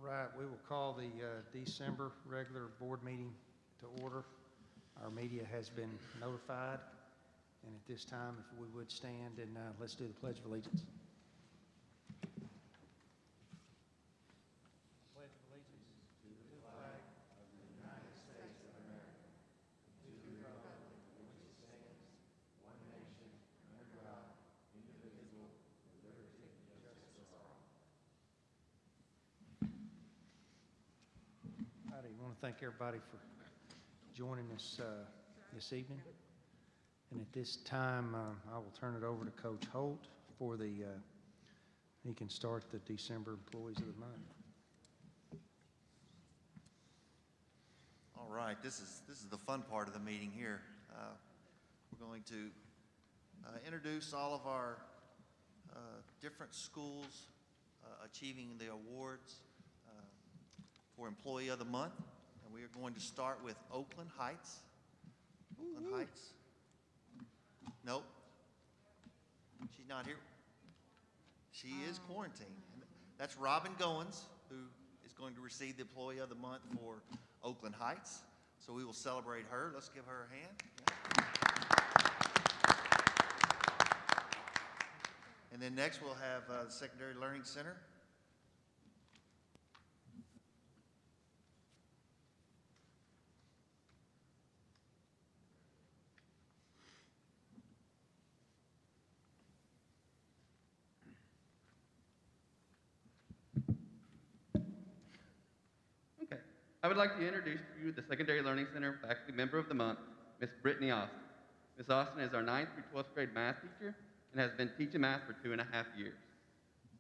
right, we will call the December regular board meeting to order. Our media has been notified, and at this time, if we would stand and let's do the Pledge of Allegiance. Pledge of Allegiance to the flag of the United States of America, to the republic for which it stands, one nation, under God, indivisible, with liberty and justice for all. I want to thank everybody for joining us this evening. And at this time, I will turn it over to Coach Holt for he can start the December Employees of the Month. All right, this is the fun part of the meeting here. We're going to introduce all of our different schools achieving the awards for Employee of the Month. And we are going to start with Oakland Heights. Oakland Heights. Nope. She's not here. She is quarantined. That's Robin Goins, who is going to receive the Employee of the Month for Oakland Heights. So we will celebrate her. Let's give her a hand. And then next we'll have the Secondary Learning Center. I would like to introduce to you the Secondary Learning Center Faculty Member of the Month, Ms. Brittany Austin. Ms. Austin is our 9th through 12th grade math teacher and has been teaching math for 2.5 years.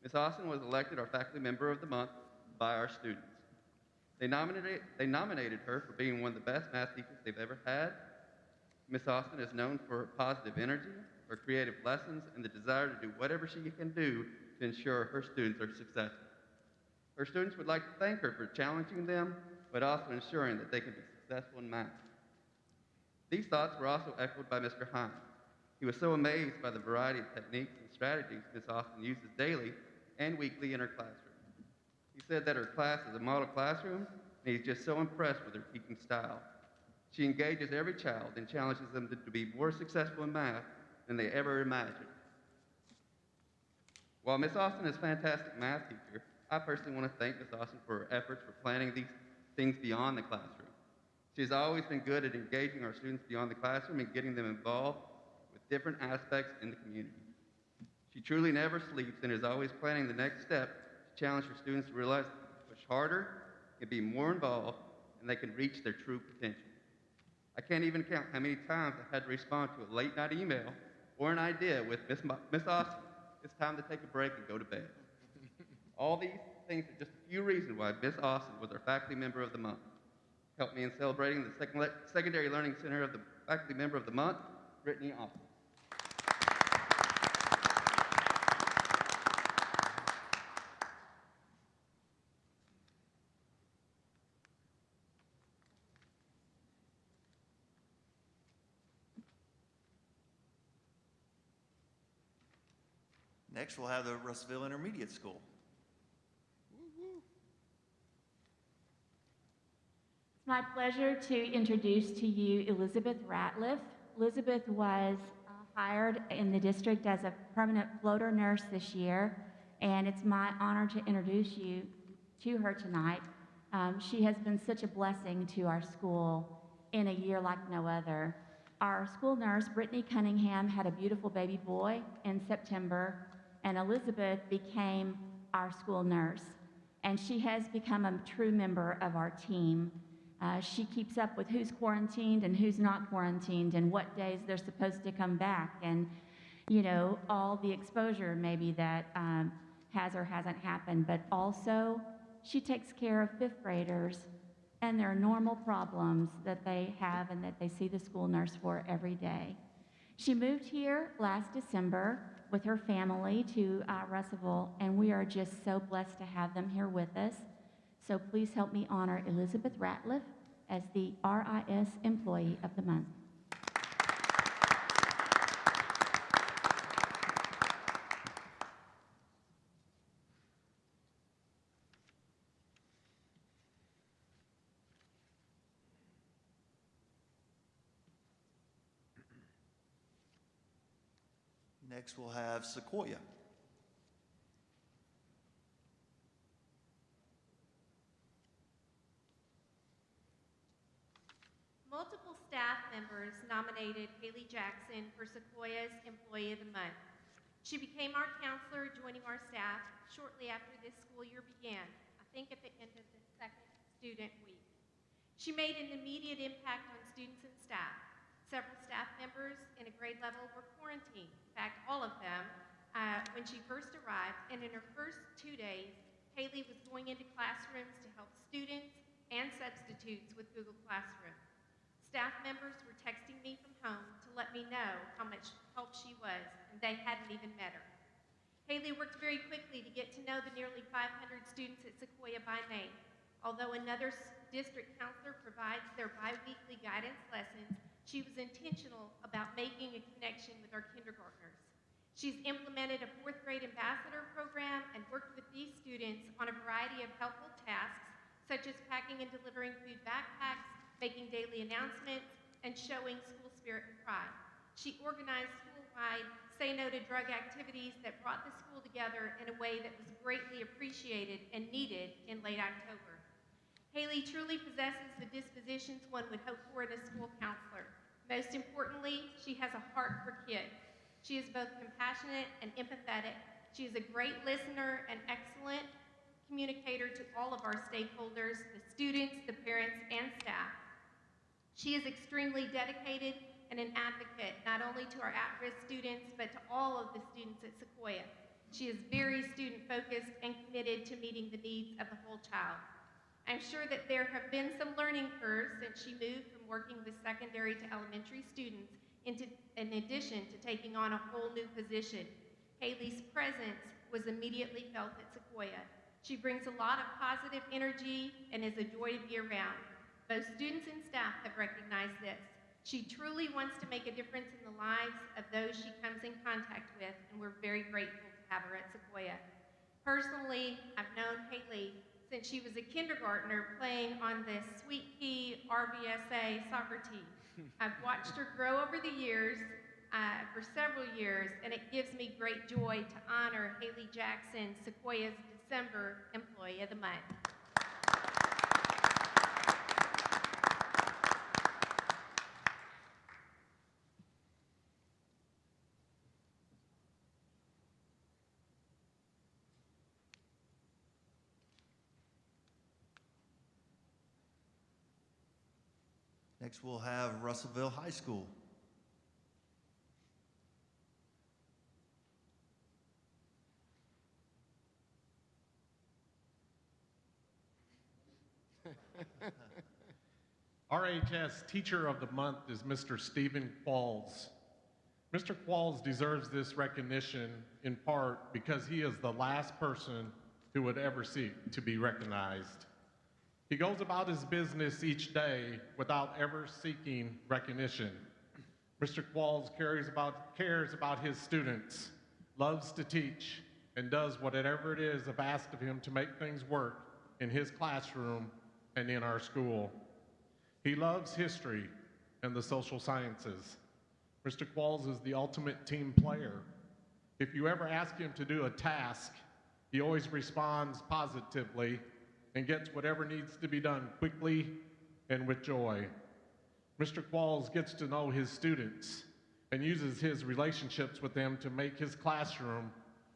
Ms. Austin was elected our Faculty Member of the Month by our students. They nominated her for being one of the best math teachers they've ever had. Ms. Austin is known for her positive energy, her creative lessons, and the desire to do whatever she can do to ensure her students are successful. Her students would like to thank her for challenging them, but also ensuring that they can be successful in math. These thoughts were also echoed by Mr. Hines. He was so amazed by the variety of techniques and strategies Ms. Austin uses daily and weekly in her classroom. He said that her class is a model classroom, and he's just so impressed with her teaching style. She engages every child and challenges them to be more successful in math than they ever imagined. While Ms. Austin is a fantastic math teacher, I personally want to thank Ms. Austin for her efforts for planning these things beyond the classroom. She has always been good at engaging our students beyond the classroom and getting them involved with different aspects in the community. She truly never sleeps and is always planning the next step to challenge her students to realize they can push harder, can be more involved, and they can reach their true potential. I can't even count how many times I had to respond to a late night email or an idea with Miss Austin, it's time to take a break and go to bed. All these things are just a few reasons why Ms. Austin was our Faculty Member of the Month. Help me in celebrating the Secondary Learning Center of the Faculty Member of the Month, Brittany Austin. Next we'll have the Russellville Intermediate School. It's my pleasure to introduce to you Elizabeth Ratliff. Elizabeth was hired in the district as a permanent floater nurse this year, and it's my honor to introduce you to her tonight. She has been such a blessing to our school in a year like no other. Our school nurse, Brittany Cunningham, had a beautiful baby boy in September, and Elizabeth became our school nurse, and she has become a true member of our team. She keeps up with who's quarantined and who's not quarantined and what days they're supposed to come back, and you know, all the exposure maybe that has or hasn't happened, but also she takes care of 5th graders and their normal problems that they have and that they see the school nurse for every day. She moved here last December with her family to Russellville, and we are just so blessed to have them here with us. So please help me honor Elizabeth Ratliff as the RIS Employee of the Month. Next, we'll have Sequoia. Multiple staff members nominated Haley Jackson for Sequoia's Employee of the Month. She became our counselor, joining our staff shortly after this school year began, I think at the end of the second student week. She made an immediate impact on students and staff. Several staff members in a grade level were quarantined, in fact, all of them, when she first arrived, and in her first 2 days, Haley was going into classrooms to help students and substitutes with Google Classroom. Staff members were texting me from home to let me know how much help she was, and they hadn't even met her. Haley worked very quickly to get to know the nearly 500 students at Sequoia by name. Although another district counselor provides their bi-weekly guidance lessons, she was intentional about making a connection with our kindergartners. She's implemented a 4th grade ambassador program and worked with these students on a variety of helpful tasks, such as packing and delivering food backpacks, making daily announcements, and showing school spirit and pride. She organized school-wide Say No to Drug activities that brought the school together in a way that was greatly appreciated and needed in late October. Haley truly possesses the dispositions one would hope for in a school counselor. Most importantly, she has a heart for kids. She is both compassionate and empathetic. She is a great listener and excellent communicator to all of our stakeholders, the students, the parents, and staff. She is extremely dedicated and an advocate, not only to our at-risk students, but to all of the students at Sequoia. She is very student-focused and committed to meeting the needs of the whole child. I'm sure that there have been some learning curves since she moved from working with secondary to elementary students in addition to taking on a whole new position. Haley's presence was immediately felt at Sequoia. She brings a lot of positive energy and is a joy to be around. Both students and staff have recognized this. She truly wants to make a difference in the lives of those she comes in contact with, and we're very grateful to have her at Sequoia. Personally, I've known Haley since she was a kindergartner playing on the Sweet Pea RVSA soccer team. I've watched her grow over the years, for several years, and it gives me great joy to honor Haley Jackson, Sequoia's December Employee of the Month. Next, we'll have Russellville High School. RHS Teacher of the Month is Mr. Stephen Qualls. Mr. Qualls deserves this recognition in part because he is the last person who would ever seek to be recognized. He goes about his business each day without ever seeking recognition. Mr. Qualls cares about his students, loves to teach, and does whatever it is asked of him to make things work in his classroom and in our school. He loves history and the social sciences. Mr. Qualls is the ultimate team player. If you ever ask him to do a task, he always responds positively and gets whatever needs to be done quickly and with joy. Mr. Qualls gets to know his students and uses his relationships with them to make his classroom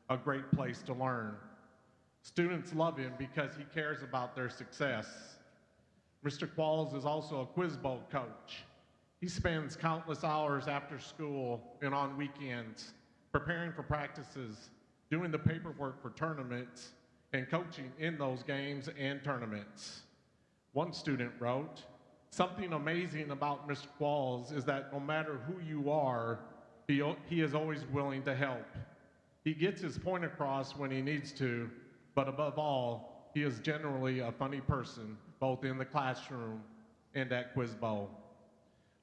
a great place to learn. Students love him because he cares about their success. Mr. Qualls is also a Quiz Bowl coach. He spends countless hours after school and on weekends preparing for practices, doing the paperwork for tournaments, and coaching in those games and tournaments. One student wrote, "Something amazing about Mr. Qualls is that no matter who you are, he is always willing to help. He gets his point across when he needs to, but above all, he is generally a funny person, both in the classroom and at Quiz Bowl."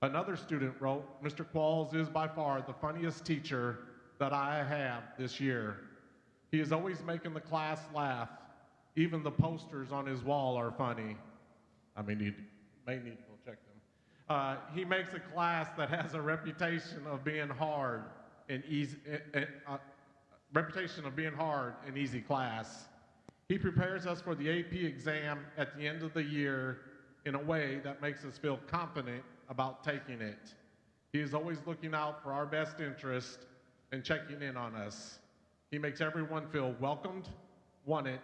Another student wrote, "Mr. Qualls is by far the funniest teacher that I have this year. He is always making the class laugh. Even the posters on his wall are funny." I may need to go check them. He makes a class that has a reputation of being hard and easy, reputation of being hard and easy class. He prepares us for the AP exam at the end of the year in a way that makes us feel confident about taking it. He is always looking out for our best interest and checking in on us. He makes everyone feel welcomed, wanted,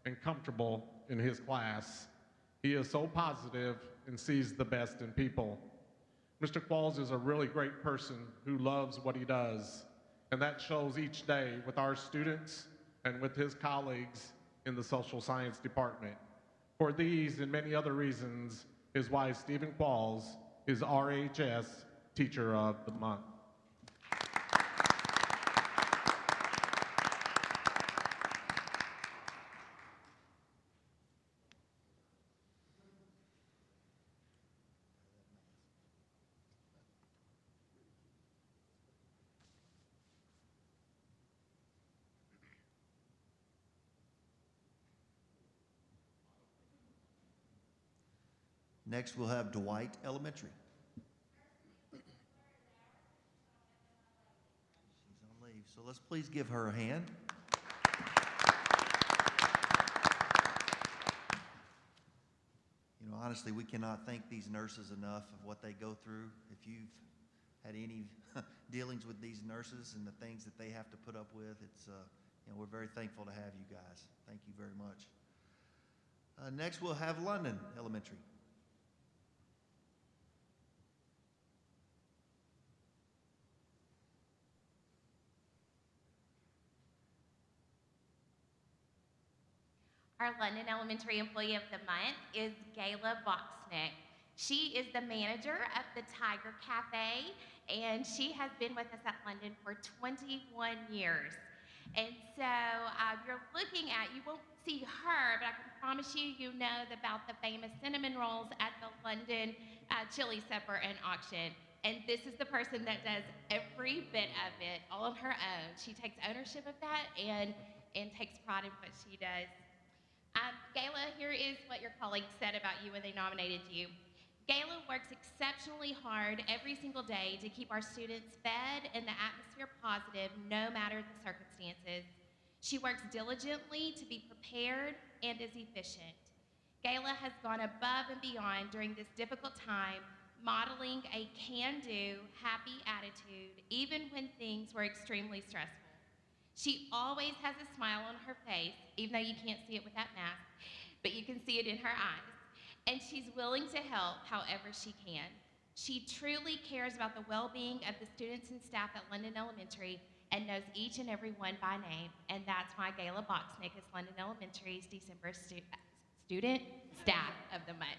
and comfortable in his class. He is so positive and sees the best in people. Mr. Qualls is a really great person who loves what he does, and that shows each day with our students and with his colleagues in the social science department. For these and many other reasons is why Stephen Qualls is RHS Teacher of the Month. Next, we'll have Dwight Elementary. She's on leave, so let's please give her a hand. You know, honestly, we cannot thank these nurses enough of what they go through. If you've had any dealings with these nurses and the things that they have to put up with, it's, you know, we're very thankful to have you guys. Thank you very much. Next, we'll have London Elementary. Our London Elementary Employee of the Month is Gayla Boxnick. She is the manager of the Tiger Cafe, and she has been with us at London for 21 years. And so you're looking at, you won't see her, but I can promise you, you know about the famous cinnamon rolls at the London Chili Supper and Auction. And this is the person that does every bit of it all on her own. She takes ownership of that and takes pride in what she does. Gayla, here is what your colleagues said about you when they nominated you. Gayla works exceptionally hard every single day to keep our students fed and the atmosphere positive no matter the circumstances. She works diligently to be prepared and is efficient. Gayla has gone above and beyond during this difficult time, modeling a can-do, happy attitude even when things were extremely stressful. She always has a smile on her face, even though you can't see it with that mask, but you can see it in her eyes. And she's willing to help however she can. She truly cares about the well-being of the students and staff at London Elementary and knows each and every one by name. And that's why Gayla Boxnick is London Elementary's December Student Staff of the Month.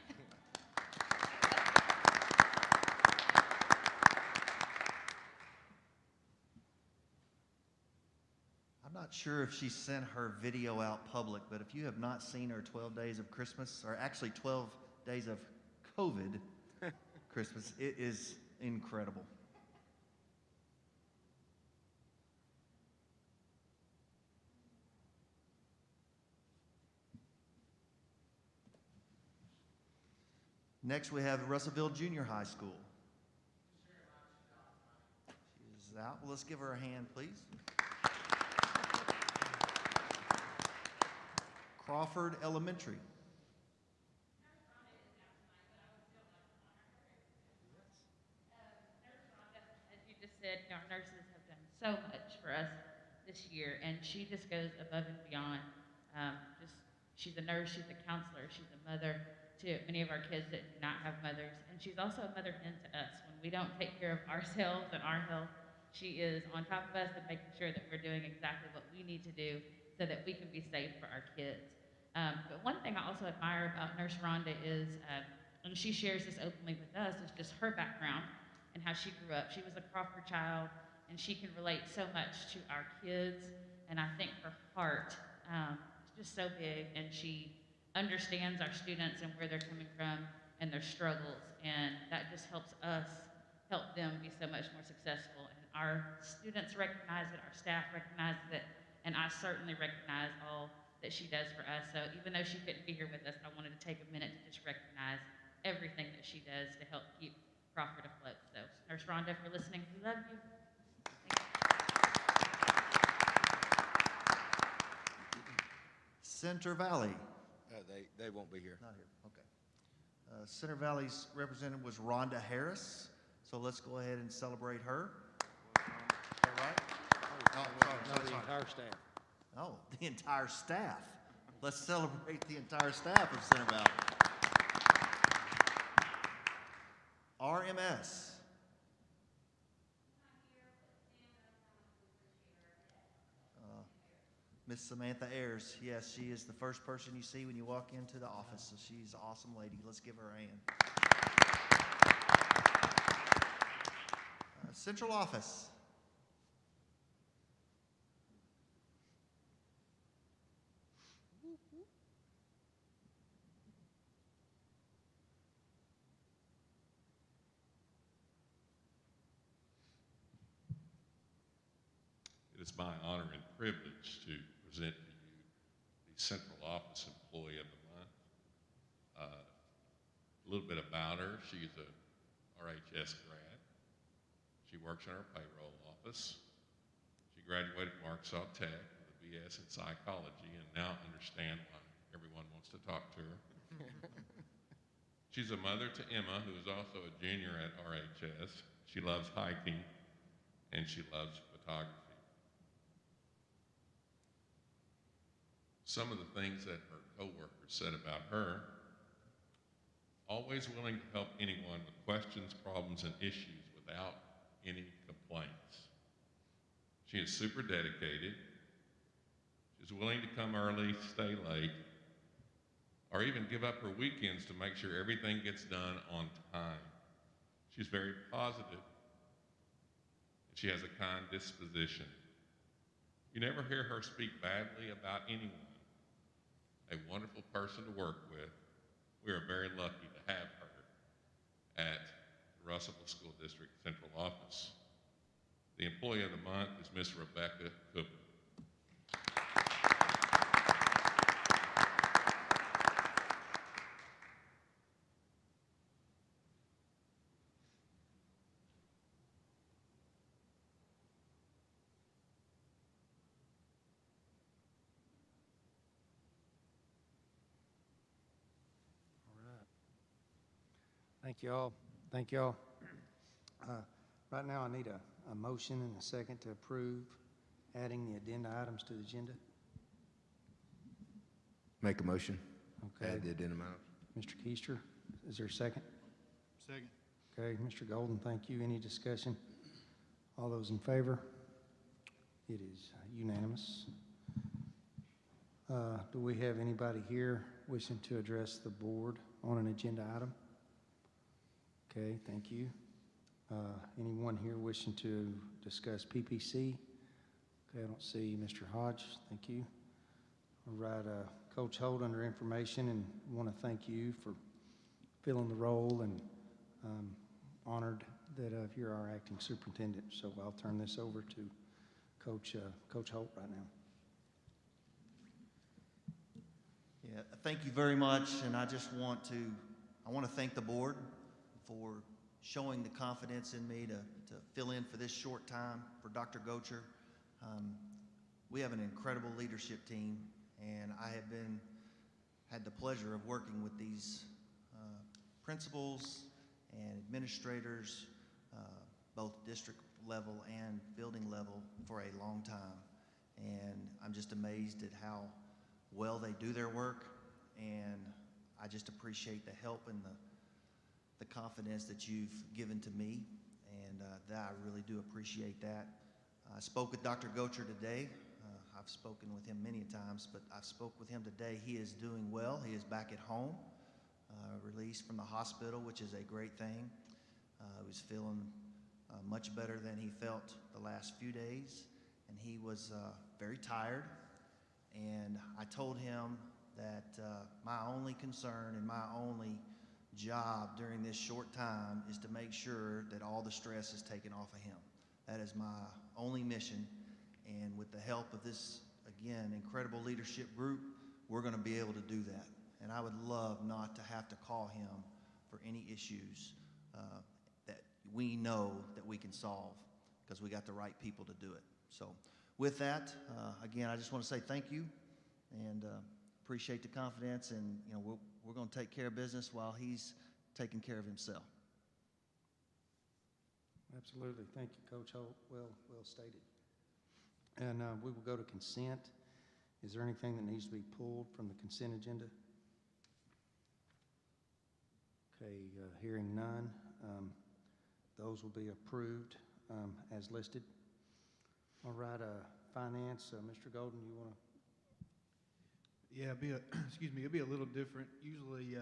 I'm not sure if she sent her video out public, but if you have not seen her 12 Days of Christmas, or actually 12 Days of COVID Christmas, it is incredible. Next, we have Russellville Junior High School. She's out. Well, let's give her a hand, please. Crawford Elementary. As you just said, our nurses have done so much for us this year, and she just goes above and beyond. She's a nurse, she's a counselor, she's a mother to many of our kids that do not have mothers, and she's also a mother hen to us. When we don't take care of ourselves and our health, she is on top of us and making sure that we're doing exactly what we need to do so that we can be safe for our kids. But one thing I also admire about Nurse Rhonda is, and she shares this openly with us, is just her background and how she grew up. She was a Crawford child, and she can relate so much to our kids, and I think her heart is just so big, and she understands our students and where they're coming from and their struggles, and that just helps us help them be so much more successful. And our students recognize it, our staff recognizes it, and I certainly recognize all that she does for us. So even though she couldn't be here with us, I wanted to take a minute to just recognize everything that she does to help keep Crawford afloat. So Nurse Rhonda, if you're listening, we love you. Thank you. Center Valley. They won't be here. Not here, okay. Center Valley's representative was Rhonda Harris, so let's go ahead and celebrate her. Is that right? No, the entire staff. Oh, the entire staff. Let's celebrate the entire staff of Center Valley. RMS. Miss Samantha Ayers, yes, she is the first person you see when you walk into the office, so she's an awesome lady. Let's give her a hand. Central Office. It is my honor and privilege to present to you the Central Office Employee of the Month. A little bit about her. She's a RHS grad. She works in our payroll office. She graduated from Arkansas Tech with a BS in psychology and now understand why everyone wants to talk to her. She's a mother to Emma, who is also a junior at RHS. She loves hiking and she loves photography. Some of the things that her coworkers said about her: always willing to help anyone with questions, problems, and issues without any complaints. She is super dedicated. She's willing to come early, stay late, or even give up her weekends to make sure everything gets done on time. She's very positive. She has a kind disposition. You never hear her speak badly about anyone. A wonderful person to work with. We are very lucky to have her at the Russellville School District Central Office. The Employee of the Month is Miss Rebecca Cooper. Thank you all. Thank you all. Right now, I need a motion and a second to approve adding the addenda items to the agenda. Make a motion. Okay. Add the addendum items. Mr. Keister, is there a second? Second. Okay, Mr. Golden, thank you. Any discussion? All those in favor? It is unanimous. Do we have anybody here wishing to address the board on an agenda item? Okay, thank you. Anyone here wishing to discuss PPC? Okay, I don't see Mr. Hodge. Thank you. All right, Coach Holt, under information, and want to thank you for filling the role, and honored that you're our acting superintendent. So I'll turn this over to Coach Holt right now. Yeah, thank you very much, and I want to thank the board for showing the confidence in me to fill in for this short time for Dr. Gocher. We have an incredible leadership team, and I have had the pleasure of working with these principals and administrators, both district level and building level, for a long time. And I'm just amazed at how well they do their work, and I just appreciate the help and the confidence that you've given to me, and that I really do appreciate that. I spoke with Dr. Gocher today. I've spoken with him many times, but I spoke with him today. He is doing well. He is back at home, released from the hospital, which is a great thing. He was feeling much better than he felt the last few days, and he was very tired. And I told him that my only concern and my only job during this short time is to make sure that all the stress is taken off of him. That is my only mission, and with the help of this, again, incredible leadership group, we're going to be able to do that. And I would love not to have to call him for any issues that we know that we can solve, because we got the right people to do it. So with that, again, I just want to say thank you, and appreciate the confidence, and, you know, we're going to take care of business while he's taking care of himself. Absolutely. Thank you, Coach Holt. Well stated. And we will go to consent. Is there anything that needs to be pulled from the consent agenda? Okay, hearing none, those will be approved as listed. All right, finance, Mr. Golden, you want to? Yeah, it'll be a little different. Usually,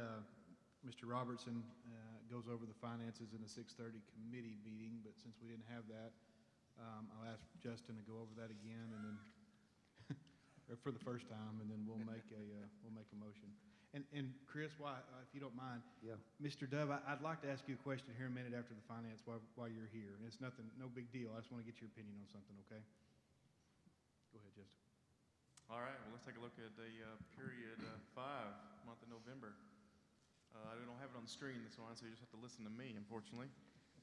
Mr. Robertson goes over the finances in a 6:30 committee meeting, but since we didn't have that, I'll ask Justin to go over that again, and then or for the first time, and then we'll make a motion. And Chris, if you don't mind, Yeah. Mr. Dove, I'd like to ask you a question here a minute after the finance while you're here. And it's no big deal. I just want to get your opinion on something, okay? Go ahead, Justin. All right, well, let's take a look at the period 5, month of November. I don't have it on the screen this one, so you just have to listen to me, unfortunately.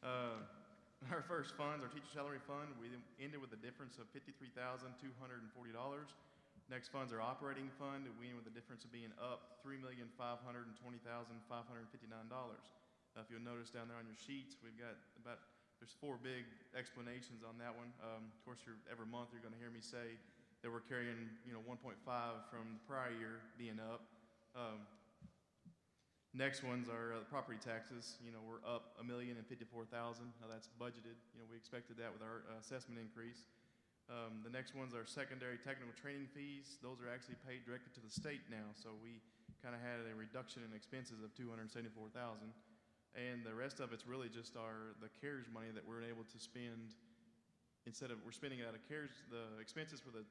Our first funds, our teacher salary fund, we ended with a difference of $53,240. Next funds, our operating fund, we ended with a difference of being up $3,520,559. If you'll notice down there on your sheets, we've got there's 4 big explanations on that one. Of course, every month you're going to hear me say that we're carrying, 1.5 from the prior year being up. Next one's our property taxes. We're up $1,054,000. Now that's budgeted. We expected that with our assessment increase. The next one's our secondary technical training fees. Those are actually paid directly to the state now, so we kind of had a reduction in expenses of $274,000. And the rest of it's really just the CARES money that we're able to spend. Instead of we're spending it out of CARES, the expenses for the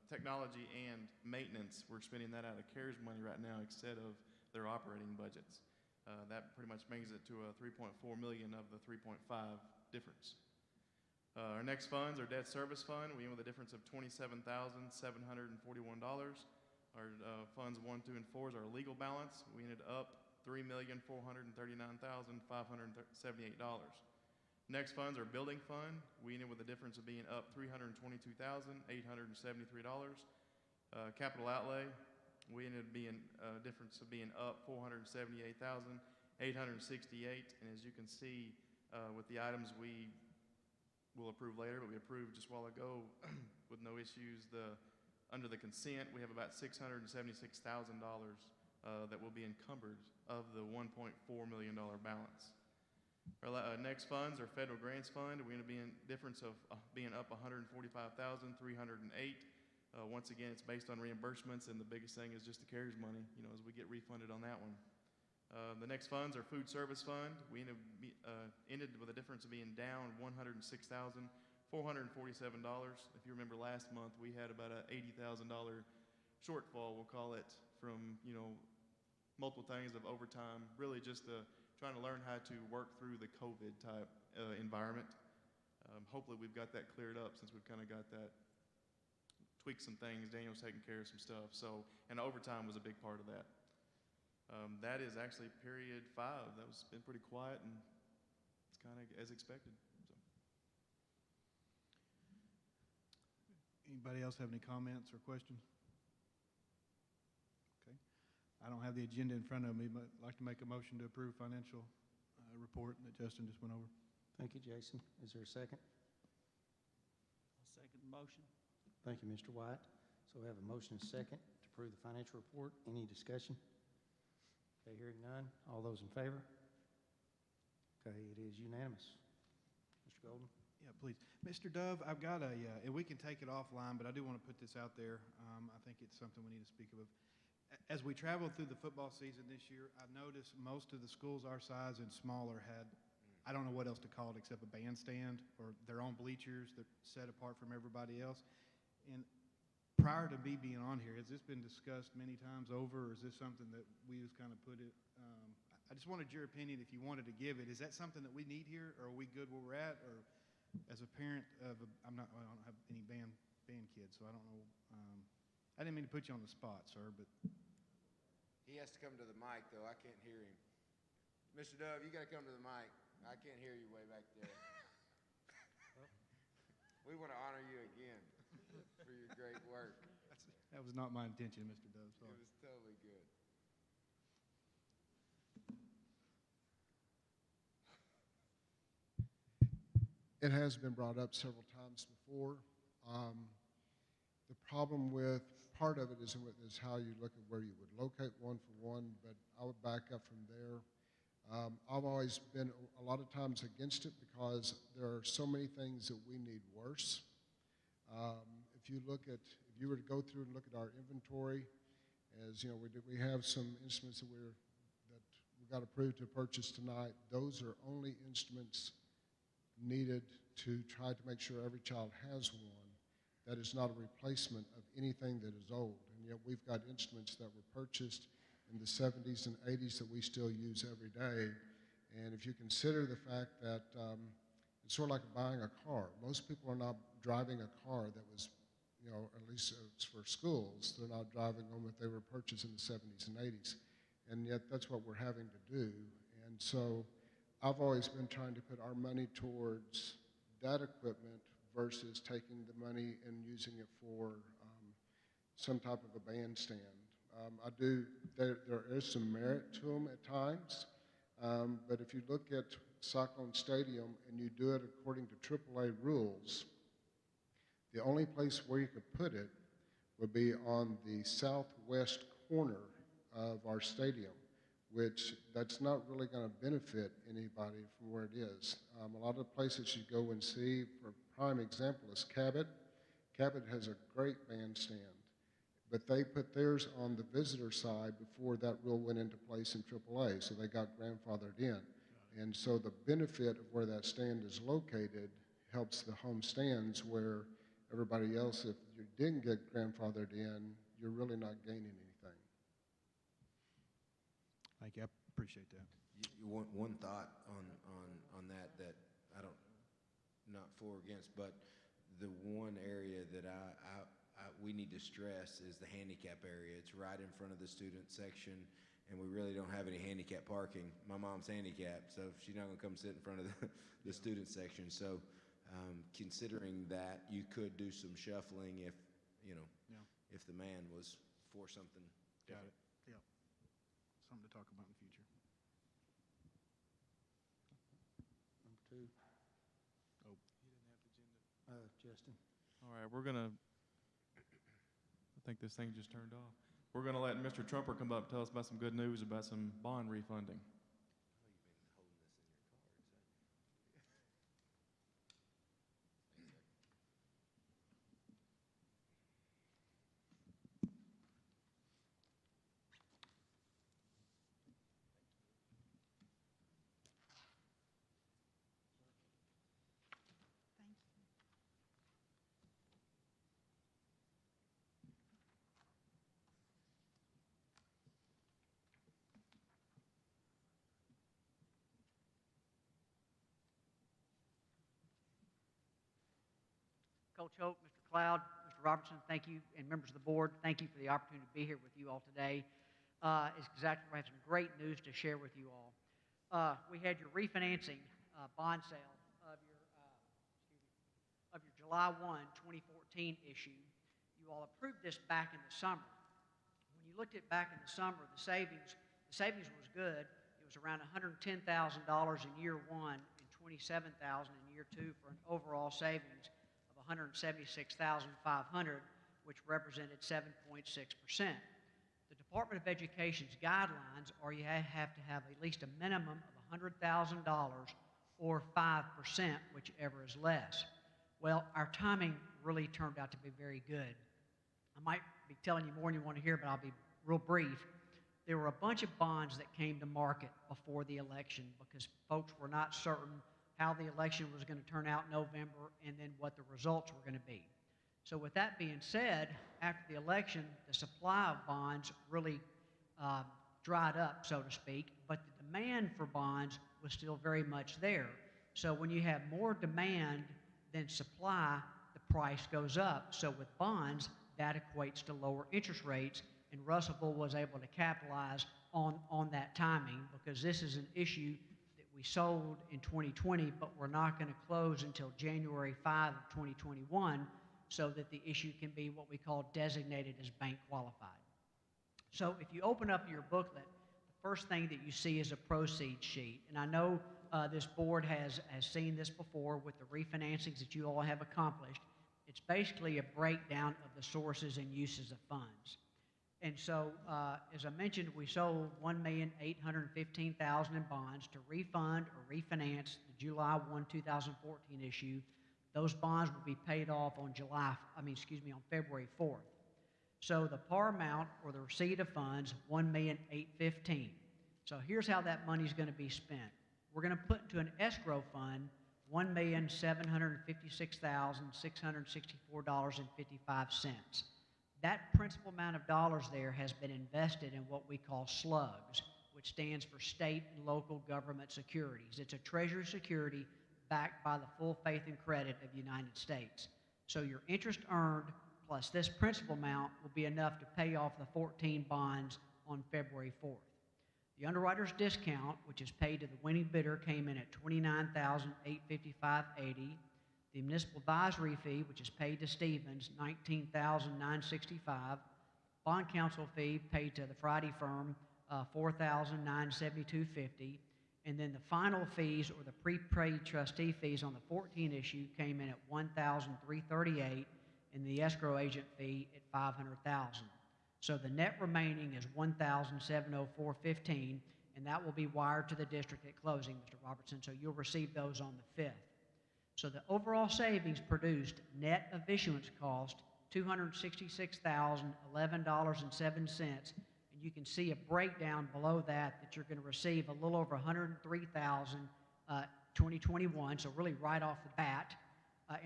technology and maintenance, we're spending that out of CARES money right now instead of their operating budgets. That pretty much brings it to a $3.4 million of the 3.5 difference. Our next funds, our debt service fund, we end with a difference of $27,741. Our funds 1, 2, and 4 is our legal balance. We ended up $3,439,578. Next funds are building fund. We ended with a difference of being up $322,873. Capital outlay, we ended up being a difference of being up $478,868. And as you can see, with the items we will approve later, but we approved just a while ago with no issues, under the consent, we have about $676,000 that will be encumbered of the $1.4 million balance. Our next funds are federal grants fund. We end up being difference of being up $145,308. Once again, it's based on reimbursements, and the biggest thing is just the CARES money, as we get refunded on that one. The next funds are food service fund. We ended with a difference of being down $106,447. If you remember last month, we had about an $80,000 shortfall, we'll call it, from multiple things of overtime, really just trying to learn how to work through the COVID type environment. Hopefully we've got that cleared up since we've kind of got that, tweaked some things. Daniel's taking care of some stuff. So, and overtime was a big part of that. That is actually period 5. That was been pretty quiet, and it's kind of as expected. So. Anybody else have any comments or questions? Okay. I don't have the agenda in front of me, but I'd like to make a motion to approve financial report that Justin just went over. Thank you, Jason. Is there a second? I'll second the motion. Thank you, Mr. White. So we have a motion and a second to approve the financial report. Any discussion? Okay, hearing none. All those in favor? Okay, it is unanimous. Mr. Golden? Yeah, please. Mr. Dove, I've got and we can take it offline, but I do want to put this out there. I think it's something we need to speak of. As we traveled through the football season this year, I noticed most of the schools our size and smaller had, I don't know what else to call it except a bandstand or their own bleachers that set apart from everybody else. And prior to me being on here, has this been discussed many times over, or is this something that we just kind of put it? I just wanted your opinion if you wanted to give it. Is that something that we need here, or are we good where we're at? Or as a parent of, I don't have any band kids, so I don't know. I didn't mean to put you on the spot, sir, but. He has to come to the mic, though. I can't hear him. Mr. Dove, you got to come to the mic. I can't hear you way back there. We want to honor you again for your great work. That was not my intention, Mr. Dove, sorry. It was totally good. It has been brought up several times before. The problem with part of it is how you look at where you would locate one for one, but I would back up from there. I've always been a lot of times against it because there are so many things that we need worse. If you were to go through and look at our inventory, as you know, we have some instruments that we got approved to purchase tonight. Those are only instruments needed to try to make sure every child has one. That is not a replacement of anything that is old. And yet we've got instruments that were purchased in the 70s and 80s that we still use every day. And if you consider the fact that it's sort of like buying a car. Most people are not driving a car that was, you know, at least it's for schools. They're not driving them that they were purchased in the 70s and 80s. And yet that's what we're having to do. And so I've always been trying to put our money towards that equipment versus taking the money and using it for some type of a bandstand. There is some merit to them at times, but if you look at Cyclone Stadium and you do it according to AAA rules, the only place where you could put it would be on the southwest corner of our stadium, which that's not really going to benefit anybody from where it is. A lot of places you go and see, for a prime example is Cabot. Cabot has a great bandstand, but they put theirs on the visitor side before that rule went into place in AAA, so they got grandfathered in. And so the benefit of where that stand is located helps the home stands, where everybody else, if you didn't get grandfathered in, you're really not gaining anything. Thank you. I appreciate that. One thought on that I don't, not for or against, but the one area that we need to stress is the handicap area. It's right in front of the student section, and we really don't have any handicap parking. My mom's handicapped, so she's not going to come sit in front of the student section. So considering that, you could do some shuffling if, you know, if the man was for something different. Got it. Yeah. Something to talk about in the future. Number two. Oh. He didn't have the agenda. Justin. All right, I think this thing just turned off. We're going to let Mr. Trumper come up and tell us about some good news about some bond refunding. Coach Hope, Mr. Cloud, Mr. Robertson, thank you, and members of the board, thank you for the opportunity to be here with you all today. It's exactly, we have some great news to share with you all. We had your refinancing bond sale of your July 1, 2014 issue. You all approved this back in the summer. When you looked at back in the summer, the savings was good. It was around $110,000 in year one and $27,000 in year two, for an overall savings of $176,500, which represented 7.6%. The Department of Education's guidelines are you have to have at least a minimum of $100,000 or 5%, whichever is less. Well, our timing really turned out to be very good. I might be telling you more than you want to hear, but I'll be real brief. There were a bunch of bonds that came to market before the election because folks were not certain how the election was going to turn out in November and then what the results were going to be. So with that being said, after the election, the supply of bonds really dried up, so to speak, but the demand for bonds was still very much there. So when you have more demand than supply, the price goes up. So with bonds, that equates to lower interest rates, and Russellville was able to capitalize on that timing, because this is an issue that we sold in 2020, but we're not going to close until January 5 of 2021, so that the issue can be what we call designated as bank qualified. So if you open up your booklet, the first thing that you see is a proceeds sheet. And I know this board has seen this before with the refinancings that you all have accomplished. It's basically a breakdown of the sources and uses of funds. And so, as I mentioned, we sold $1,815,000 in bonds to refund or refinance the July 1, 2014 issue. Those bonds will be paid off on on February 4th. So the par amount or the receipt of funds, $1,815,000. So here's how that money is going to be spent. We're going to put into an escrow fund $1,756,664.55. That principal amount of dollars there has been invested in what we call slugs, which stands for state and local government securities. It's a treasury security backed by the full faith and credit of the United States. So your interest earned plus this principal amount will be enough to pay off the 14 bonds on February 4th. The underwriter's discount, which is paid to the winning bidder, came in at $29,855.80. The municipal advisory fee, which is paid to Stevens, $19,965. Bond counsel fee paid to the Friday firm, $4,972.50. And then the final fees or the prepaid trustee fees on the 14 issue came in at $1,338, and the escrow agent fee at $500,000. So the net remaining is $1,704.15, and that will be wired to the district at closing, Mr. Robertson. So you'll receive those on the 5th. So the overall savings produced, net of issuance cost, $266,011.07, and you can see a breakdown below that you're going to receive a little over $103,000 2021, so really right off the bat,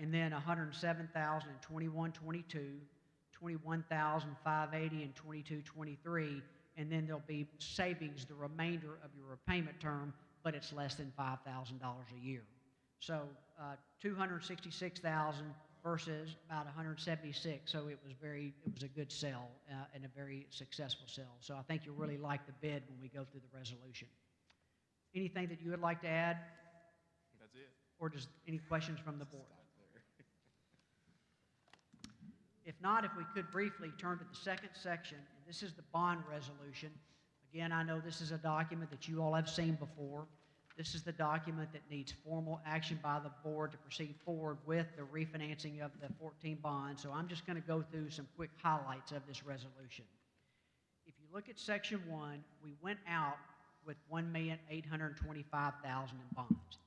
and then $107,000 in 21-22, $21,580 in 22-23, and then there'll be savings the remainder of your repayment term, but it's less than $5,000 a year. So $266,000 versus about $176. So it was a good sell and a very successful sell. So I think you'll really like the bid when we go through the resolution. Anything that you would like to add? That's it. Or just any questions from the board? If not, if we could briefly turn to the second section, and this is the bond resolution. Again, I know this is a document that you all have seen before. This is the document that needs formal action by the board to proceed forward with the refinancing of the 14 bonds. So I'm just going to go through some quick highlights of this resolution. If you look at section 1, we went out with $1,825,000 in bonds.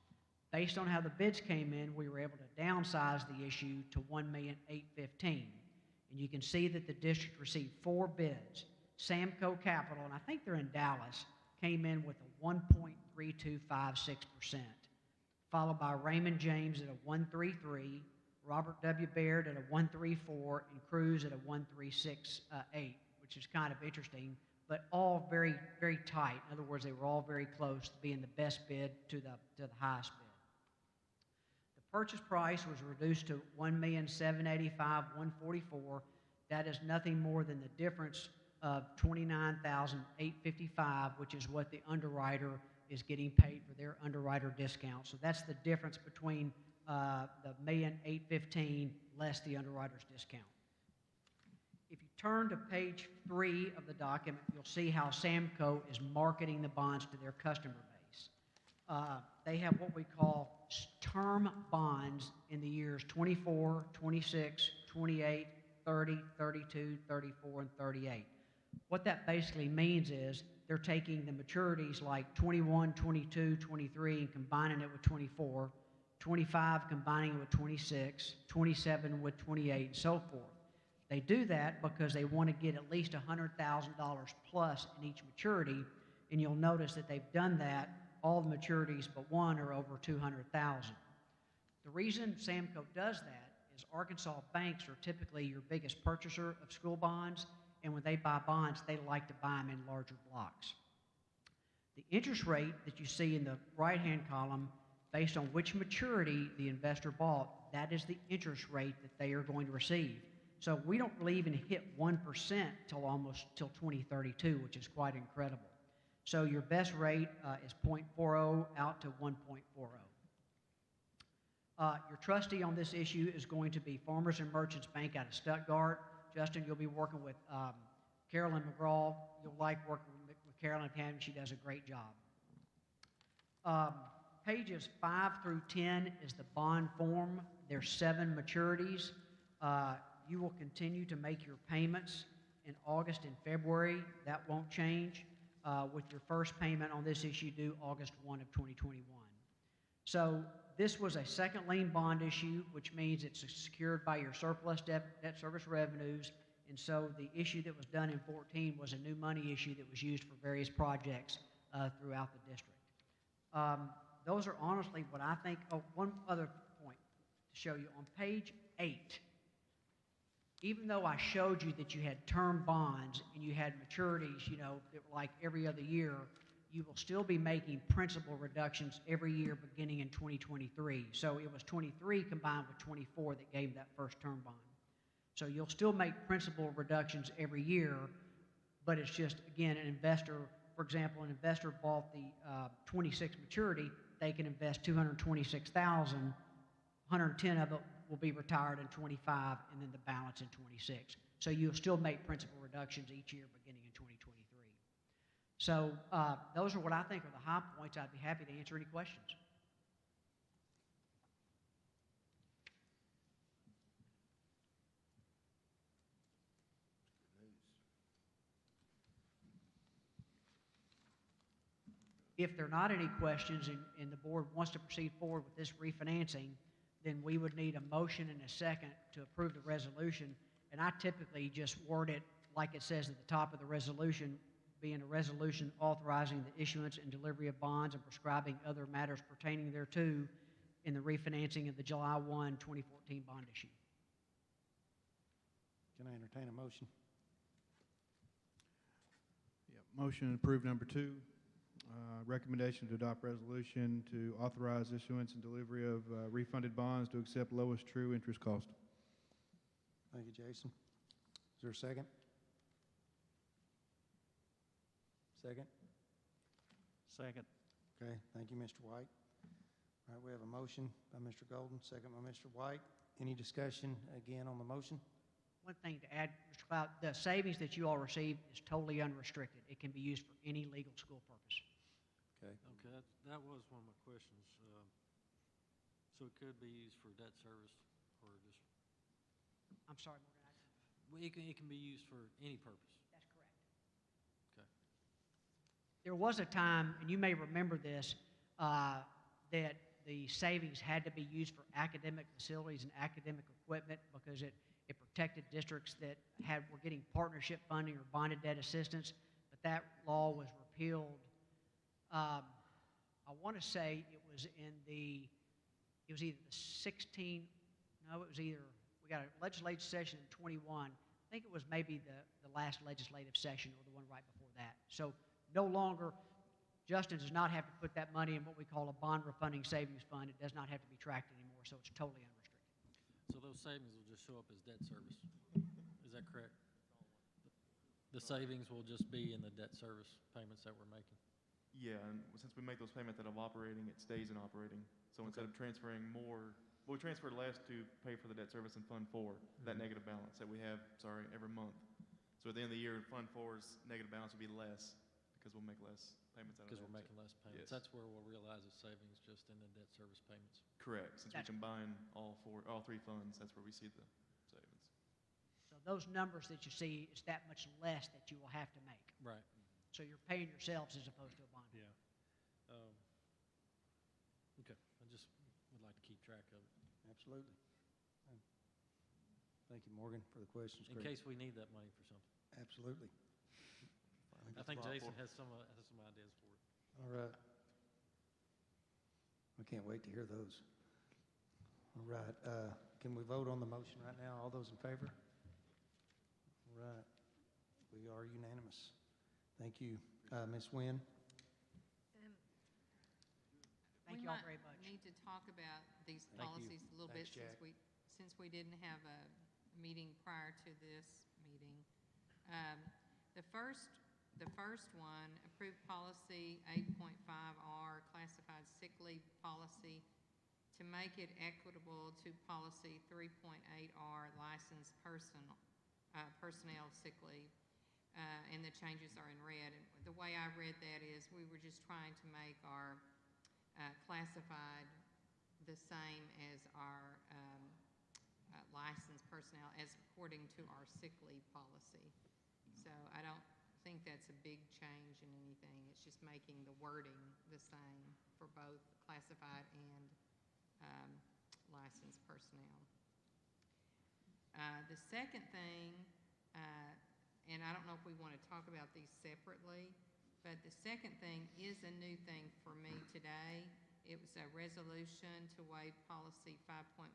Based on how the bids came in, we were able to downsize the issue to $1,815,000. And you can see that the district received 4 bids. Samco Capital, and I think they're in Dallas, came in with a 1.3256%, followed by Raymond James at a 1.33, Robert W. Baird at a 1.34, and Cruz at a 1.368, which is kind of interesting, but all very, very tight. In other words, they were all very close to being the best bid to the highest bid. The purchase price was reduced to $1,785,144. That is nothing more than the difference of $29,855, which is what the underwriter is getting paid for their underwriter discount. So that's the difference between the $1,815,000 less the underwriter's discount. If you turn to page 3 of the document, you'll see how Samco is marketing the bonds to their customer base. They have what we call term bonds in the years 24, 26, 28, 30, 32, 34, and 38. What that basically means is they're taking the maturities like 21, 22, 23 and combining it with 24, 25 combining it with 26, 27 with 28, and so forth. They do that because they want to get at least $100,000 plus in each maturity, and you'll notice that they've done that. All the maturities but one are over $200,000. The reason Samco does that is Arkansas banks are typically your biggest purchaser of school bonds, and when they buy bonds, they like to buy them in larger blocks. The interest rate that you see in the right-hand column, based on which maturity the investor bought, that is the interest rate that they are going to receive. So we don't really even hit 1% till 2032, which is quite incredible. So your best rate is 0.40 out to 1.40. Your trustee on this issue is going to be Farmers and Merchants Bank out of Stuttgart. Justin, you'll be working with Carolyn McGraw. You'll like working with Carolyn Pam. She does a great job. Pages 5 through 10 is the bond form. There's 7 maturities. You will continue to make your payments in August and February. That won't change, with your first payment on this issue due August 1 of 2021. So this was a second lien bond issue, which means it's secured by your surplus debt service revenues. And so the issue that was done in 14 was a new money issue that was used for various projects throughout the district. Those are honestly what I think. Oh, one other point to show you. On page 8, even though I showed you that you had term bonds and you had maturities, you know, that were like every other year, you will still be making principal reductions every year beginning in 2023. So it was 23 combined with 24 that gave that first term bond. So you'll still make principal reductions every year, but it's just, again, an investor, for example, an investor bought the 26 maturity, they can invest $226,000, 110 of it will be retired in 25, and then the balance in 26. So you'll still make principal reductions each year beginning in 2023. So those are what I think are the high points. I'd be happy to answer any questions. If there are not any questions and the board wants to proceed forward with this refinancing, then we would need a motion and a second to approve the resolution. And I typically just word it like it says at the top of the resolution, being a resolution authorizing the issuance and delivery of bonds and prescribing other matters pertaining thereto in the refinancing of the July 1, 2014 bond issue. Can I entertain a motion? Yeah, motion approved number 2. Recommendation to adopt resolution to authorize issuance and delivery of refunded bonds to accept lowest true interest cost. Thank you, Jason. Is there a second? Second? Second. Okay, thank you, Mr. White. All right, we have a motion by Mr. Golden, second by Mr. White. Any discussion again on the motion? One thing to add, Mr. Cloud, the savings that you all receive is totally unrestricted. It can be used for any legal school purpose. Okay. Okay, that was one of my questions. So it could be used for debt service or just, I'm sorry, Morgan. well, it can be used for any purpose. That's correct. Okay. There was a time, and you may remember this, that the savings had to be used for academic facilities and academic equipment because it protected districts that were getting partnership funding or bonded debt assistance, but that law was repealed. I want to say it was either the 16, no, it was either, we got a legislative session in 21. I think it was maybe the last legislative session or the one right before that. So no longer, Justin does not have to put that money in what we call a bond refunding savings fund. It does not have to be tracked anymore, so it's totally unrestricted. So those savings will just show up as debt service. Is that correct? The savings will just be in the debt service payments that we're making. Yeah, and since we make those payments out of operating, it stays in operating. So instead of transferring more, well, we transferred less to pay for the debt service in Fund 4, that negative balance that we have, every month. So at the end of the year, Fund 4's negative balance will be less because we'll make less payments out of that. Because we're making less payments. Yes. That's where we'll realize the savings just in the debt service payments. Correct. Since we combine all 3 funds, that's where we see the savings. So those numbers that you see is that much less that you will have to make. Right. So you're paying yourselves as opposed to a bond. Yeah. Okay. I just would like to keep track of it. Absolutely. Thank you, Morgan, for the questions. In Great. case we need that money for something. Absolutely. I think Jason has some ideas for it. All right. I can't wait to hear those. All right. Can we vote on the motion right now? All those in favor? All right. We are unanimous. Thank you. Ms. Wynn? Thank you all very much. We might need to talk about these Thank you. policies a little Thanks, bit Jack. since we didn't have a meeting prior to this meeting. The first one, approved policy 8.5R, classified sick leave policy to make it equitable to policy 3.8R, licensed personnel sick leave, and the changes are in red. And the way I read that is we were just trying to make our classified the same as our licensed personnel as according to our sick leave policy. So I don't think that's a big change in anything. It's just making the wording the same for both classified and licensed personnel. The second thing, and I don't know if we want to talk about these separately, but the second thing is a new thing for me today. It was a resolution to waive policy 5.1,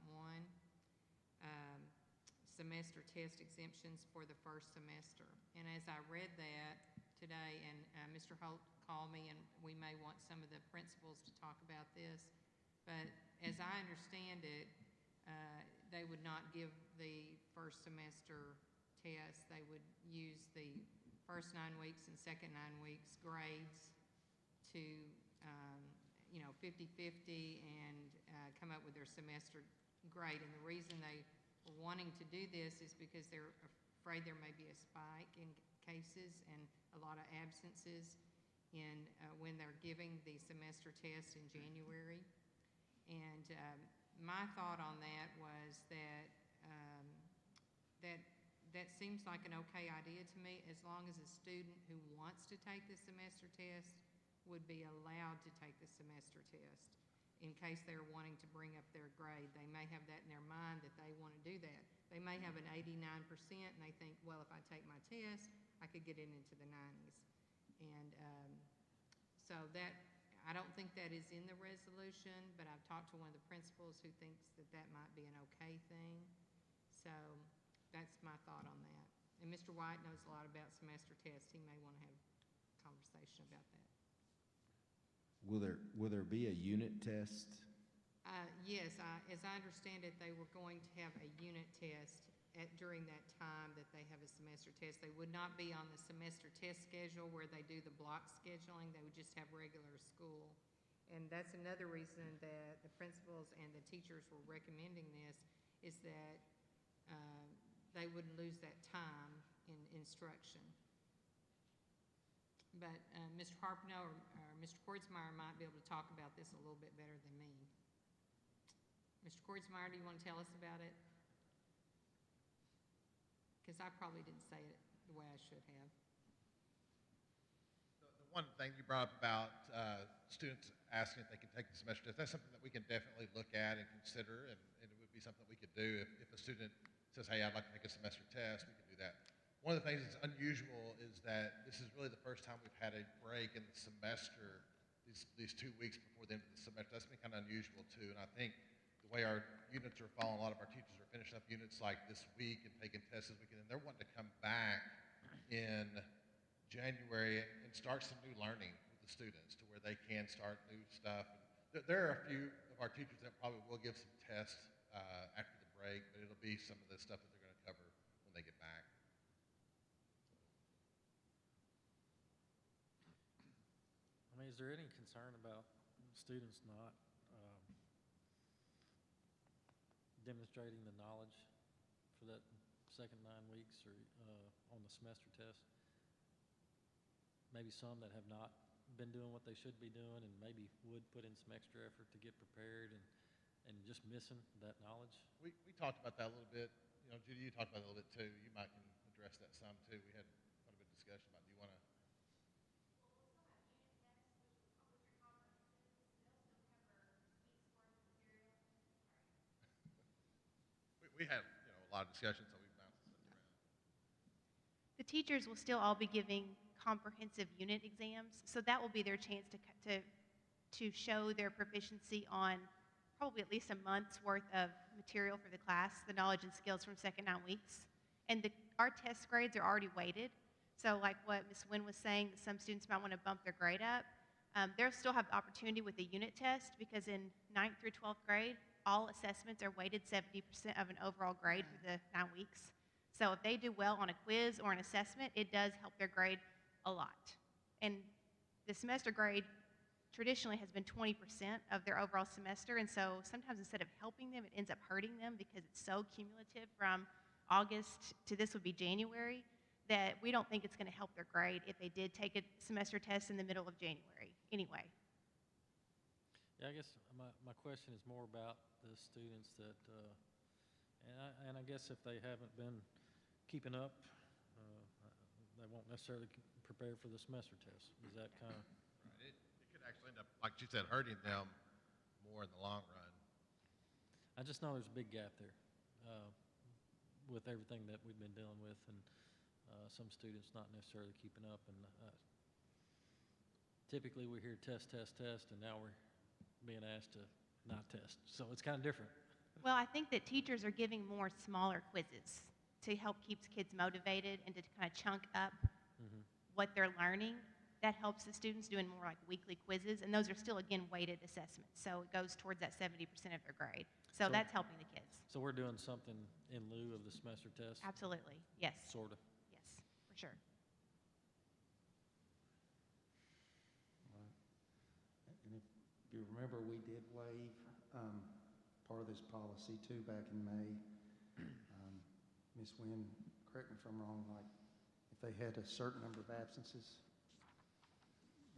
semester test exemptions for the first semester. And as I read that today, and Mr. Holt called me, and we may want some of the principals to talk about this, but as I understand it, they would not give the first semester test. They would use the first 9 weeks and second 9 weeks grades to 50-50 and come up with their semester grade. And the reason they were wanting to do this is because they're afraid there may be a spike in cases and a lot of absences in when they're giving the semester test in January. And my thought on that was that that seems like an okay idea to me, as long as a student who wants to take the semester test would be allowed to take the semester test in case they're wanting to bring up their grade. They may have that in their mind that they want to do that. They may have an 89% and they think, well, if I take my test, I could get it into the 90s. And so that, I don't think that is in the resolution, but I've talked to one of the principals who thinks that that might be an okay thing. So that's my thought on that. And Mr. White knows a lot about semester tests. He may want to have a conversation about that. Will there be a unit test? Yes, as I understand it, they were going to have a unit test during that time that they have a semester test. They would not be on the semester test schedule where they do the block scheduling. They would just have regular school. And that's another reason that the principals and the teachers were recommending this, is that they wouldn't lose that time in instruction. But Mr. Harpino or Mr. Kordsmeyer might be able to talk about this a little bit better than me. Mr. Kordsmeyer, do you want to tell us about it? Because I probably didn't say it the way I should have. The one thing you brought up about students asking if they can take the semester test, that's something that we can definitely look at and consider, and it would be something we could do if a student says, hey, I'd like to take a semester test, we can do that. One of the things that's unusual is that this is really the first time we've had a break in the semester, these 2 weeks before the end of the semester. That's been kind of unusual too, and I think the way our units are falling, a lot of our teachers are finishing up units like this week and taking tests this weekend, and they're wanting to come back in January and start some new learning with the students to where they can start new stuff. And there are a few of our teachers that probably will give some tests after the break, but it'll be some of the stuff that they're going to cover when they get back. I mean, is there any concern about students not demonstrating the knowledge for that second 9 weeks or on the semester test? Maybe some that have not been doing what they should be doing and maybe would put in some extra effort to get prepared and just missing that knowledge? We talked about that a little bit. You know, Judy, you talked about it a little bit too. You might can address that some too. We had quite a bit of discussion about it. Do you want to? We had a lot of discussion, so we bounced this around. The teachers will still all be giving comprehensive unit exams, so that will be their chance to show their proficiency on probably at least a month's worth of material for the class, the knowledge and skills from second 9 weeks. And our test grades are already weighted, so like what Ms. Wynn was saying, that some students might want to bump their grade up. They'll still have the opportunity with the unit test, because in 9th through 12th grade, all assessments are weighted 70% of an overall grade for the 9 weeks. So if they do well on a quiz or an assessment, it does help their grade a lot. And the semester grade traditionally has been 20% of their overall semester. And so sometimes instead of helping them, it ends up hurting them because it's so cumulative from August to this would be January that we don't think it's going to help their grade if they did take a semester test in the middle of January anyway. Yeah, I guess my question is more about the students that, and I guess if they haven't been keeping up, they won't necessarily prepare for the semester test. Is that kind of? Right. It could actually end up, like you said, hurting them more in the long run. I just know there's a big gap there with everything that we've been dealing with, and some students not necessarily keeping up. And typically we hear test, and now we're being asked to not test. So it's kind of different. Well, I think that teachers are giving more smaller quizzes to help keep kids motivated and to kind of chunk up what they're learning. That helps the students doing more like weekly quizzes, and those are still, again, weighted assessments. So it goes towards that 70% of their grade. So that's helping the kids. So we're doing something in lieu of the semester test? Absolutely, yes. Sort of. Yes, for sure. And if you remember, we did waive part of this policy too back in May. Ms. Wynn, correct me if I'm wrong, like if they had a certain number of absences,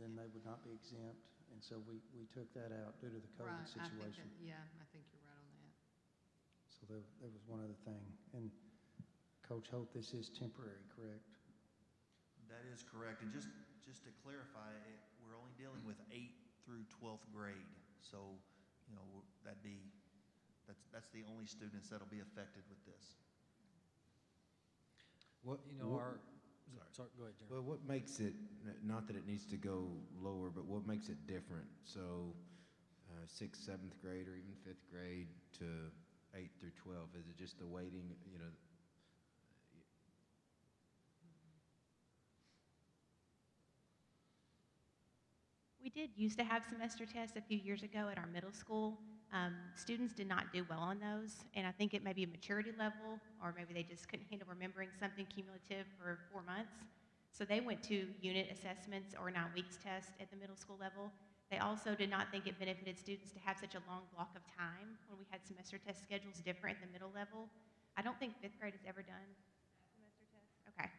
then they would not be exempt. And so we took that out due to the COVID Right, situation. I think you're right on that. So there was one other thing. And Coach Holt, this is temporary, correct? That is correct. And just to clarify, we're only dealing with 8th through 12th grade. So, you know, that's the only students that'll be affected with this. What, You know, sorry, go ahead, Jeremy. well, what makes it, not that it needs to go lower, but what makes it different? So 6th, 7th grade, or even 5th grade to 8th through 12, is it just the weighting, you know? We did used to have semester tests a few years ago at our middle school. Students did not do well on those, and I think it may be a maturity level, or maybe they just couldn't handle remembering something cumulative for 4 months. So they went to unit assessments or 9 weeks test at the middle school level. They also did not think it benefited students to have such a long block of time when we had semester test schedules different at the middle level. I don't think 5th grade has ever done semester tests. Okay.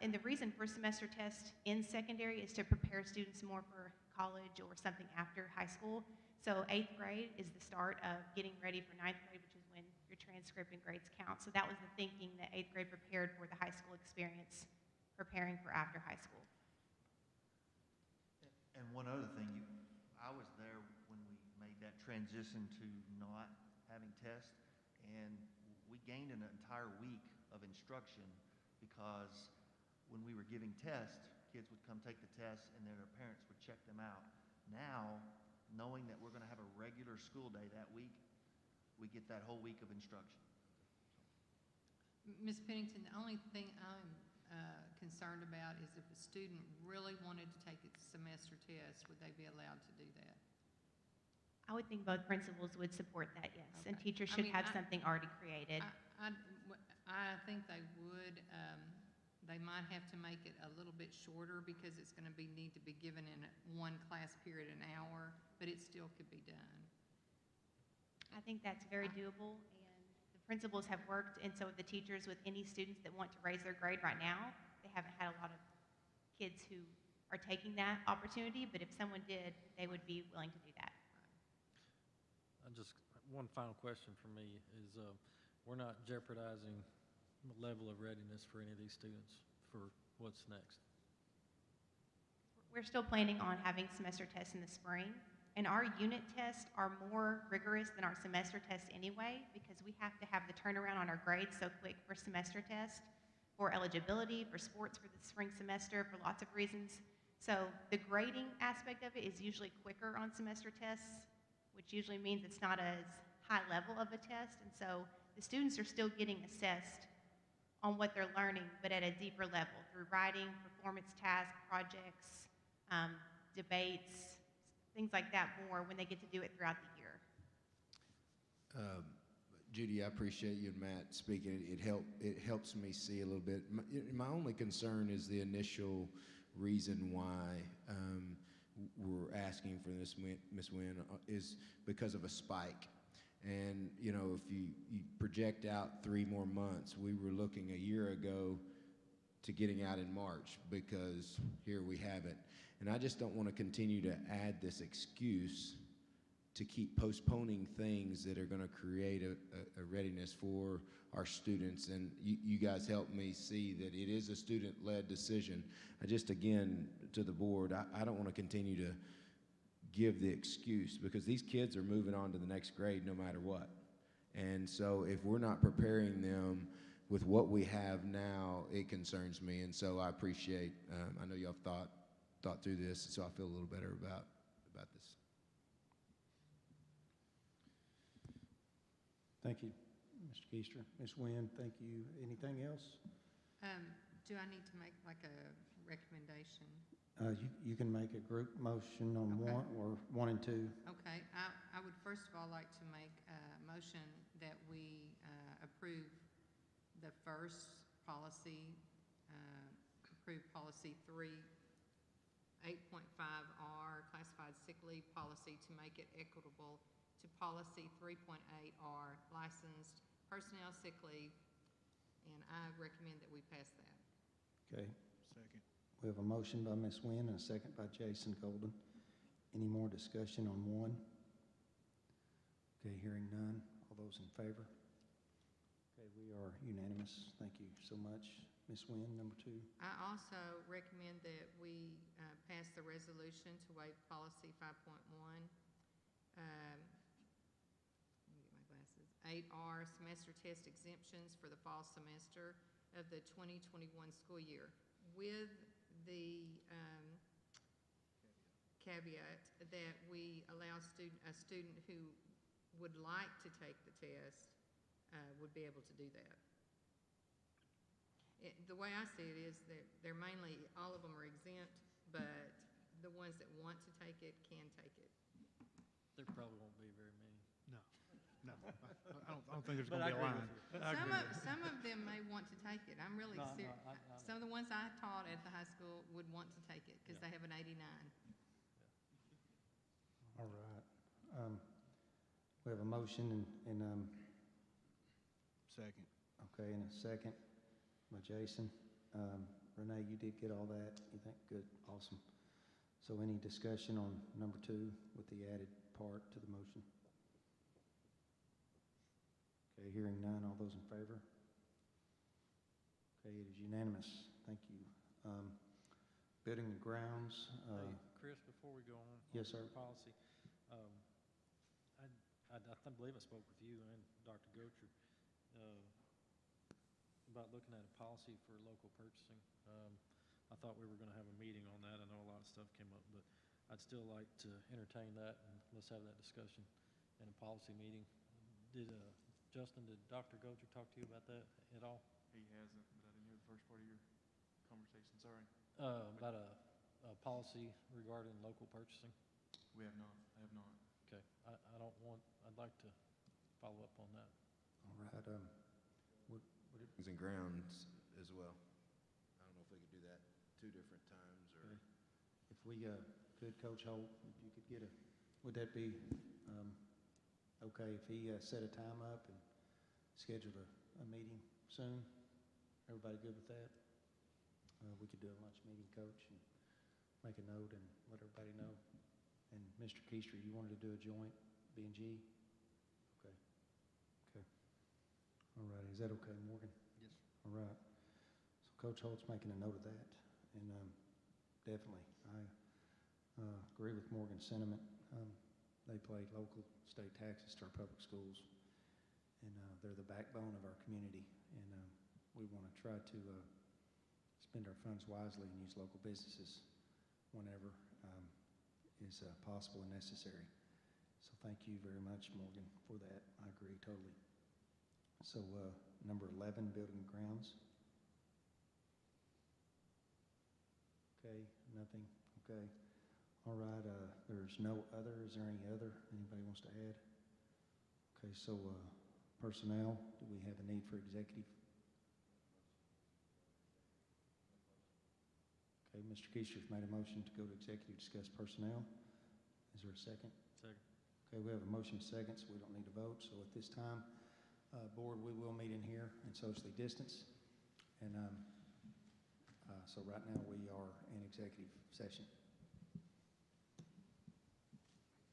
And the reason for semester test in secondary is to prepare students more for college or something after high school. So 8th grade is the start of getting ready for 9th grade, which is when your transcript and grades count. So that was the thinking that 8th grade prepared for the high school experience, preparing for after high school. And one other thing, I was there when we made that transition to not having tests, and we gained an entire week of instruction because when we were giving tests, kids would come take the test and then their parents would check them out. Now, knowing that we're going to have a regular school day that week, we get that whole week of instruction. Ms. Pennington, the only thing I'm concerned about is if a student really wanted to take its semester test, would they be allowed to do that? I would think both principals would support that, yes. Okay. And teachers I should mean, have something already created. I think they would. They might have to make it a little bit shorter because it's going to need to be given in one class period an hour, but it still could be done. I think that's very doable, and the principals have worked, and so the teachers with any students that want to raise their grade right now, they haven't had a lot of kids who are taking that opportunity, but if someone did, they would be willing to do that. Just one final question for me is we're not jeopardizing the level of readiness for any of these students for what's next. We're still planning on having semester tests in the spring, and our unit tests are more rigorous than our semester tests anyway because we have to have the turnaround on our grades so quick for semester tests, for eligibility, for sports for the spring semester, for lots of reasons. So the grading aspect of it is usually quicker on semester tests, which usually means it's not as high level of a test, and so the students are still getting assessed on what they're learning, but at a deeper level through writing, performance tasks, projects, debates, things like that more when they get to do it throughout the year. Judy, I appreciate you and Matt speaking. It helps me see a little bit. My only concern is the initial reason why we're asking for this Miss Wynn is because of a spike. And, you know, if you project out 3 more months, we were looking a year ago to getting out in March, because here we have it. And I just don't want to continue to add this excuse to keep postponing things that are going to create a readiness for our students. And you guys help me see that it is a student-led decision. I just, again, to the board, I don't want to continue to give the excuse, because these kids are moving on to the next grade no matter what. And so if we're not preparing them with what we have now, it concerns me. And so I appreciate, I know y'all have thought through this, so I feel a little better about this. Thank you, Mr. Keister. Ms. Wynn, thank you. Anything else? Do I need to make like a recommendation? You can make a group motion on Okay. 1 or 1 and 2. Okay, I would first of all like to make a motion that we approve the first policy, approve policy 8.5R, classified sick leave policy, to make it equitable to policy 3.8R, licensed personnel sick leave, and I recommend that we pass that. Okay. Second. We have a motion by Ms. Wynn and a second by Jason Golden. Any more discussion on 1? Okay, hearing none. All those in favor? Okay, we are unanimous. Thank you so much. Ms. Wynn, number 2. I also recommend that we pass the resolution to waive policy 5.1. Let me get my glasses. 8R, semester test exemptions for the fall semester of the 2021 school year, with the caveat that we allow a student who would like to take the test would be able to do that. The way I see it is that they're mainly, all of them are exempt, but the ones that want to take it can take it. There probably won't be very many. No, I don't think there's But going to be a I agree line. with you. Some of them may want to take it. I'm really No, serious. I know. Some of the ones I taught at the high school would want to take it because Yeah. they have an 89. All right. We have a motion and Second. okay, and a second by Jason. Renee, you did get all that? You think? Good, awesome. So any discussion on number 2 with the added part to the motion? Okay, hearing none. All those in favor? Okay, it is unanimous. Thank you. Building and grounds. Hey, Chris, before we go on. Yes, sir. Policy, I believe I spoke with you and Dr. Gocher about looking at a policy for local purchasing. I thought we were going to have a meeting on that. I know a lot of stuff came up, but I'd still like to entertain that, and let's have that discussion in a policy meeting. Justin, did Dr. Gocher talk to you about that at all? He hasn't, but I didn't hear the first part of your conversation, sorry. About a policy regarding local purchasing? We have not, I have not. Okay, I'd like to follow up on that. All right. Would it, Buildings and grounds as well. I don't know if we could do that 2 different times, or. okay. If we could, Coach Holt, if you could get would that be okay if he set a time up and scheduled a meeting soon? Everybody good with that? We could do a lunch meeting, Coach, and make a note and let everybody know. And Mr. Keister, you wanted to do a joint B&G? Okay. Okay. All right. Is that okay, Morgan? Yes. All right. So Coach Holt's making a note of that, and definitely, I agree with Morgan's sentiment. They pay local state taxes to our public schools, and they're the backbone of our community, and we want to try to spend our funds wisely and use local businesses whenever is possible and necessary. So thank you very much, Morgan, for that. I agree totally. So number 11, building and grounds. Okay, nothing. Okay. All right, there's no other. Is there any other? Anybody wants to add? Okay, so personnel, do we have a need for executive? Okay, Mr. Keisler's made a motion to go to executive, discuss personnel. Is there a second? Second. Okay, we have a motion second, so we don't need to vote. So at this time, board, we will meet in here and socially distance. And so right now we are in executive session.